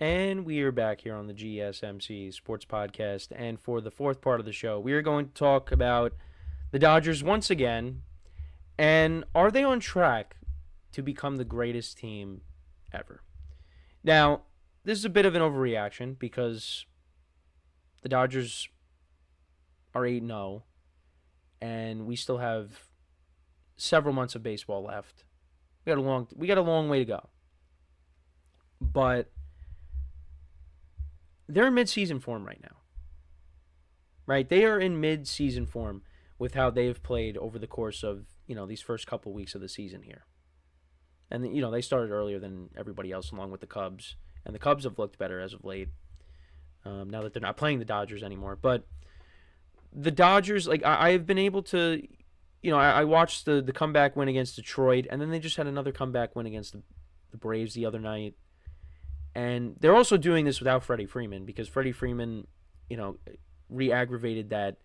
And we are back here on the GSMC Sports Podcast. And for the fourth part of the show, we are going to talk about the Dodgers once again. And are they on track to become the greatest team ever? Now, this is a bit of an overreaction because the Dodgers are 8-0, and we still have several months of baseball left. We got a long way to go. But they're in mid-season form right now. Right? They are in mid-season form with how they've played over the course of, these first couple weeks of the season here. And, they started earlier than everybody else along with the Cubs. And the Cubs have looked better as of late, now that they're not playing the Dodgers anymore. But the Dodgers, I've been able to, I watched the comeback win against Detroit, and then they just had another comeback win against the Braves the other night. And they're also doing this without Freddie Freeman because Freddie Freeman, re-aggravated that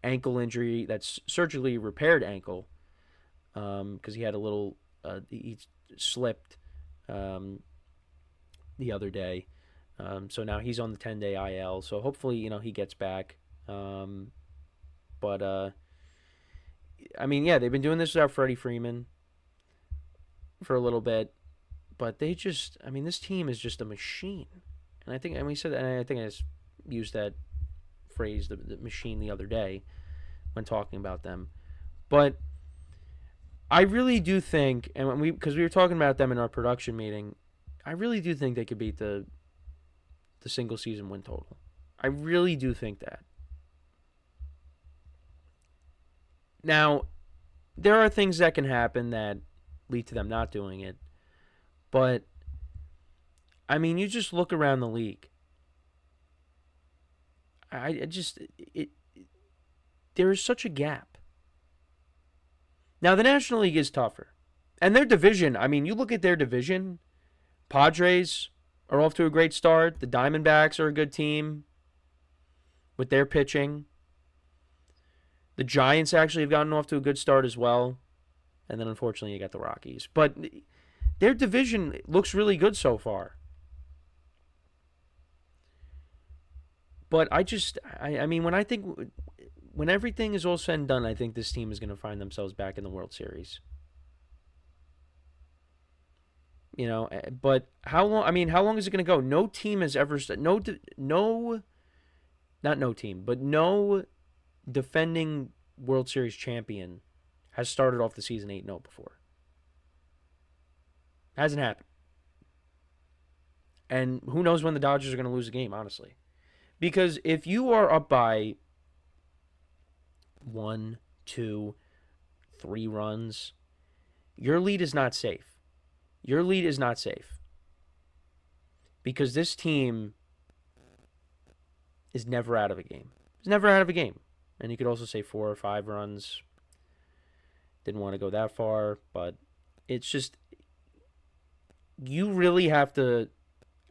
ankle injury, that's surgically repaired ankle, because he had a little, he slipped the other day. So now he's on the 10-day IL. So hopefully, he gets back. But they've been doing this without Freddie Freeman for a little bit. But they just, this team is just a machine. And I think, I just used that phrase, the machine, the other day when talking about them. But I really do think, and because we were talking about them in our production meeting, I really do think they could beat the single season win total. I really do think that. Now, there are things that can happen that lead to them not doing it. But, you just look around the league. There is such a gap. Now, the National League is tougher. And their division, you look at their division, Padres are off to a great start. The Diamondbacks are a good team with their pitching. The Giants actually have gotten off to a good start as well. And then, unfortunately, you got the Rockies. But their division looks really good so far. But when everything is all said and done, I think this team is going to find themselves back in the World Series. But how long? How long is it going to go? No team has ever no defending World Series champion has started off the season 8-0 before. Hasn't happened. And who knows when the Dodgers are going to lose a game, honestly. Because if you are up by 1, 2, 3 runs, your lead is not safe. Your lead is not safe. Because this team is never out of a game. It's never out of a game. And you could also say 4 or 5 runs. Didn't want to go that far, but it's just, you really have to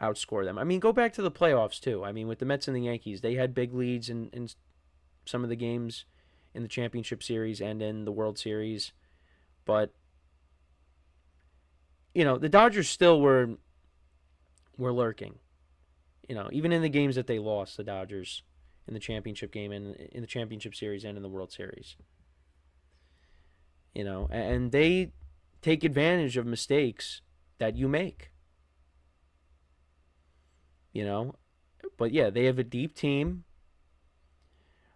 outscore them. Go back to the playoffs, too. With the Mets and the Yankees, they had big leads in some of the games in the championship series and in the World Series. But, the Dodgers still were lurking. Even in the games that they lost, the Dodgers, in the championship game and in the championship series and in the World Series. And they take advantage of mistakes that you make. But yeah, they have a deep team.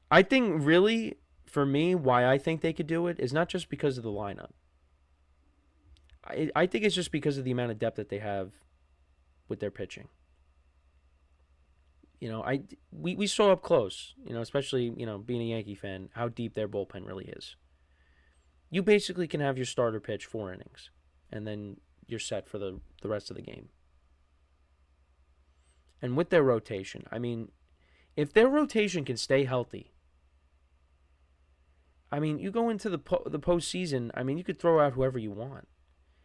I think really, for me, why I think they could do it is not just because of the lineup. I think it's just because of the amount of depth that they have with their pitching. We saw up close, especially, being a Yankee fan, how deep their bullpen really is. You basically can have your starter pitch 4 innings, and then you're set for the rest of the game. And with their rotation, if their rotation can stay healthy, you go into the postseason, you could throw out whoever you want.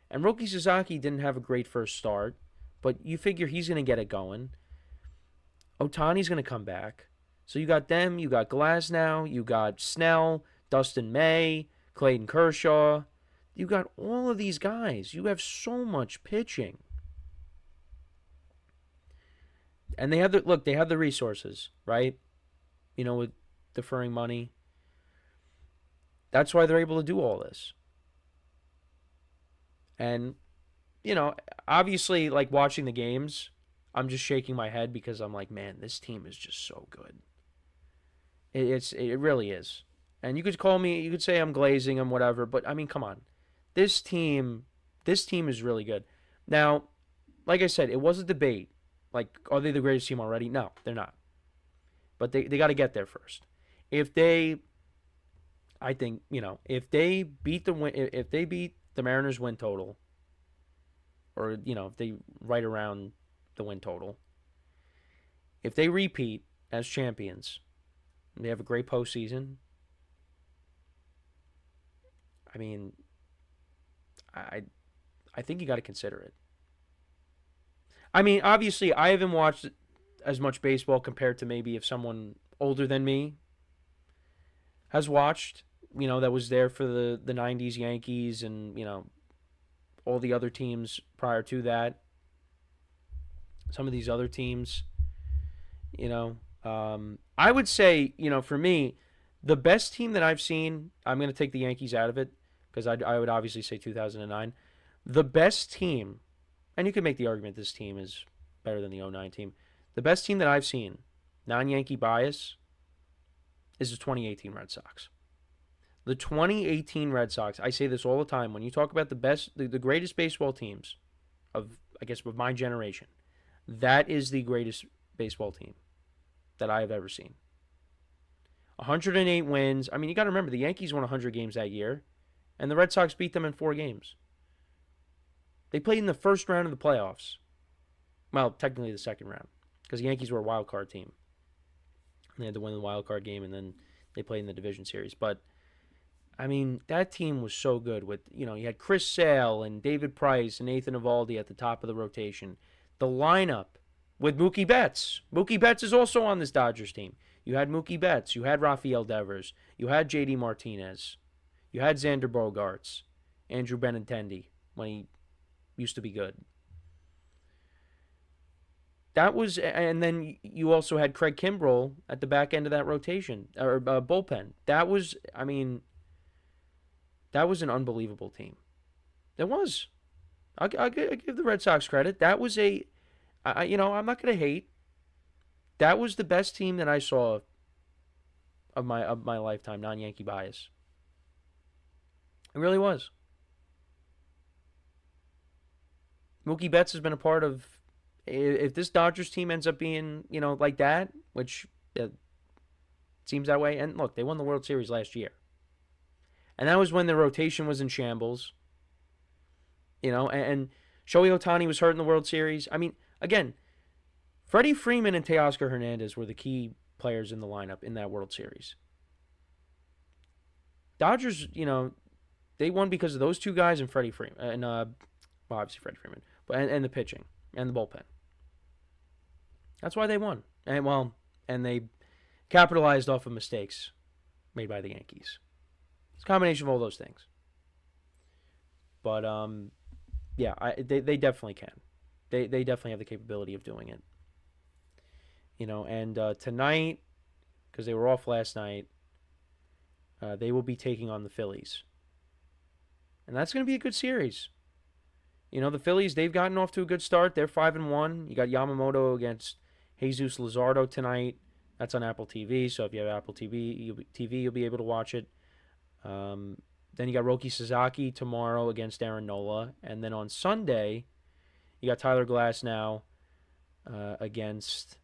And Roki Sasaki didn't have a great first start, but you figure he's going to get it going. Ohtani's going to come back. So you got them, you got Glasnow, you got Snell, Dustin May, Clayton Kershaw. You got all of these guys. You have so much pitching. And they have the resources, right? With deferring money. That's why they're able to do all this. And, obviously, like watching the games, I'm just shaking my head because I'm like, man, this team is just so good. It really is. And you could say I'm glazing and whatever, but I mean, come on. This team is really good. Now, like I said, it was a debate. Like, are they the greatest team already? No, they're not. But they got to get there first. If they beat the Mariners win total, or if they right around the win total, if they repeat as champions, they have a great postseason. I mean, I think you got to consider it. I mean, obviously, I haven't watched as much baseball compared to maybe if someone older than me has watched, that was there for the 90s Yankees and, all the other teams prior to that. Some of these other teams, I would say, for me, the best team that I've seen, I'm going to take the Yankees out of it because I would obviously say 2009. The best team, and you could make the argument this team is better than the 2009 team. The best team that I've seen, non-Yankee bias, is the 2018 Red Sox. The 2018 Red Sox, I say this all the time, when you talk about the greatest baseball teams of my generation, that is the greatest baseball team that I have ever seen. 108 wins. I mean, you got to remember, the Yankees won 100 games that year, and the Red Sox beat them in 4 games. They played in the first round of the playoffs. Well, technically the second round, because the Yankees were a wild card team. They had to win the wild card game, and then they played in the division series. But, I mean, that team was so good. With you had Chris Sale and David Price and Nathan Eovaldi at the top of the rotation. The lineup with Mookie Betts. Mookie Betts is also on this Dodgers team. You had Mookie Betts. You had Rafael Devers. You had J.D. Martinez. You had Xander Bogaerts. Andrew Benintendi when he used to be good. That was, and then you also had Craig Kimbrell at the back end of that rotation, or bullpen. That was an unbelievable team. It was. I give the Red Sox credit. That was I'm not going to hate. That was the best team that I saw of my lifetime, non-Yankee bias. It really was. Mookie Betts has been a part of. If this Dodgers team ends up being, like that, which seems that way, and look, they won the World Series last year. And that was when the rotation was in shambles. And Shohei Ohtani was hurt in the World Series. I mean, again, Freddie Freeman and Teoscar Hernandez were the key players in the lineup in that World Series. Dodgers, they won because of those two guys and Freddie Freeman. And, obviously Freddie Freeman. And the pitching and the bullpen. That's why they won. And they capitalized off of mistakes made by the Yankees. It's a combination of all those things. But, they definitely can. They definitely have the capability of doing it. And tonight, because they were off last night, they will be taking on the Phillies. And that's going to be a good series. The Phillies, they've gotten off to a good start. They're 5-1. You got Yamamoto against Jesus Luzardo tonight. That's on Apple TV. So if you have Apple TV, you'll be able to watch it. Then you got Roki Sasaki tomorrow against Aaron Nola. And then on Sunday, you got Tyler Glasnow against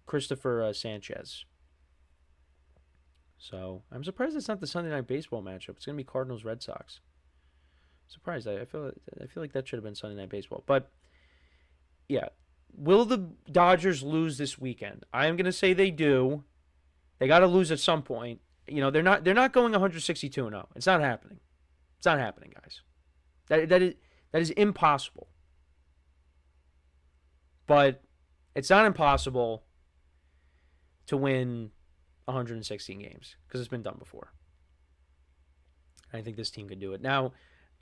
Christopher Sanchez. So I'm surprised it's not the Sunday Night Baseball matchup. It's going to be Cardinals-Red Sox. Surprised. I feel like that should have been Sunday Night Baseball. But, yeah. Will the Dodgers lose this weekend? I am going to say they do. They got to lose at some point. They're not going 162-0. It's not happening. It's not happening, guys. That is impossible. But it's not impossible to win 116 games because it's been done before. I think this team could do it. Now,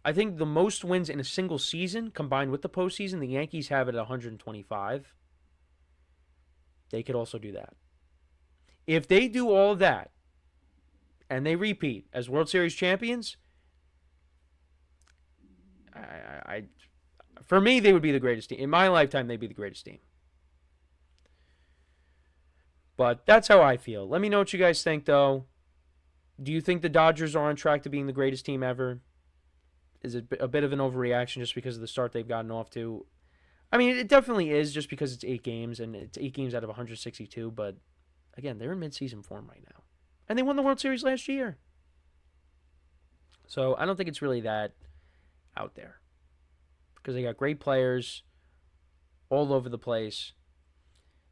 I think the most wins in a single season combined with the postseason, the Yankees have it at 125. They could also do that. If they do all of that and they repeat as World Series champions, for me, they would be the greatest team. In my lifetime, they'd be the greatest team. But that's how I feel. Let me know what you guys think, though. Do you think the Dodgers are on track to being the greatest team ever? Is it a bit of an overreaction just because of the start they've gotten off to? I mean, it definitely is just because it's 8 games, and it's 8 games out of 162. But, again, they're in midseason form right now. And they won the World Series last year. So I don't think it's really that out there. Because they got great players all over the place.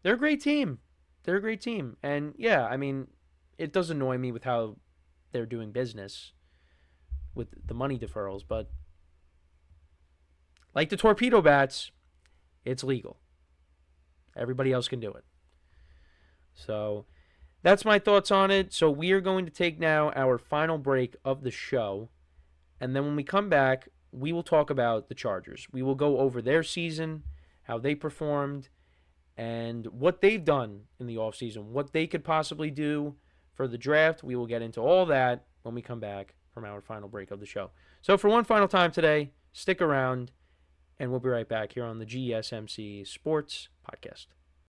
They're a great team. They're a great team. And, yeah, I mean, it does annoy me with how they're doing business with the money deferrals. But like the torpedo bats, it's legal. Everybody else can do it. So that's my thoughts on it. So we are going to take now our final break of the show. And then when we come back, we will talk about the Chargers. We will go over their season, how they performed, and what they've done in the offseason, what they could possibly do for the draft. We will get into all that when we come back from our final break of the show. So for one final time today, stick around, and we'll be right back here on the GSMC Sports Podcast.